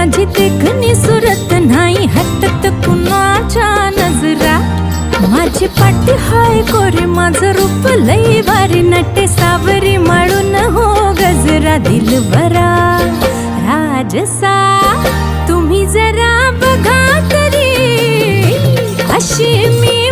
माझी देखणी सुरत नाही हटत कुणाच्या नजरा. माझी पाटी हाय गोरी माझं रूप लई भारी नटे सावरी माळून हो गजरा. दिलबरा राजसा तुम्ही जरा बघा तरी अशी मी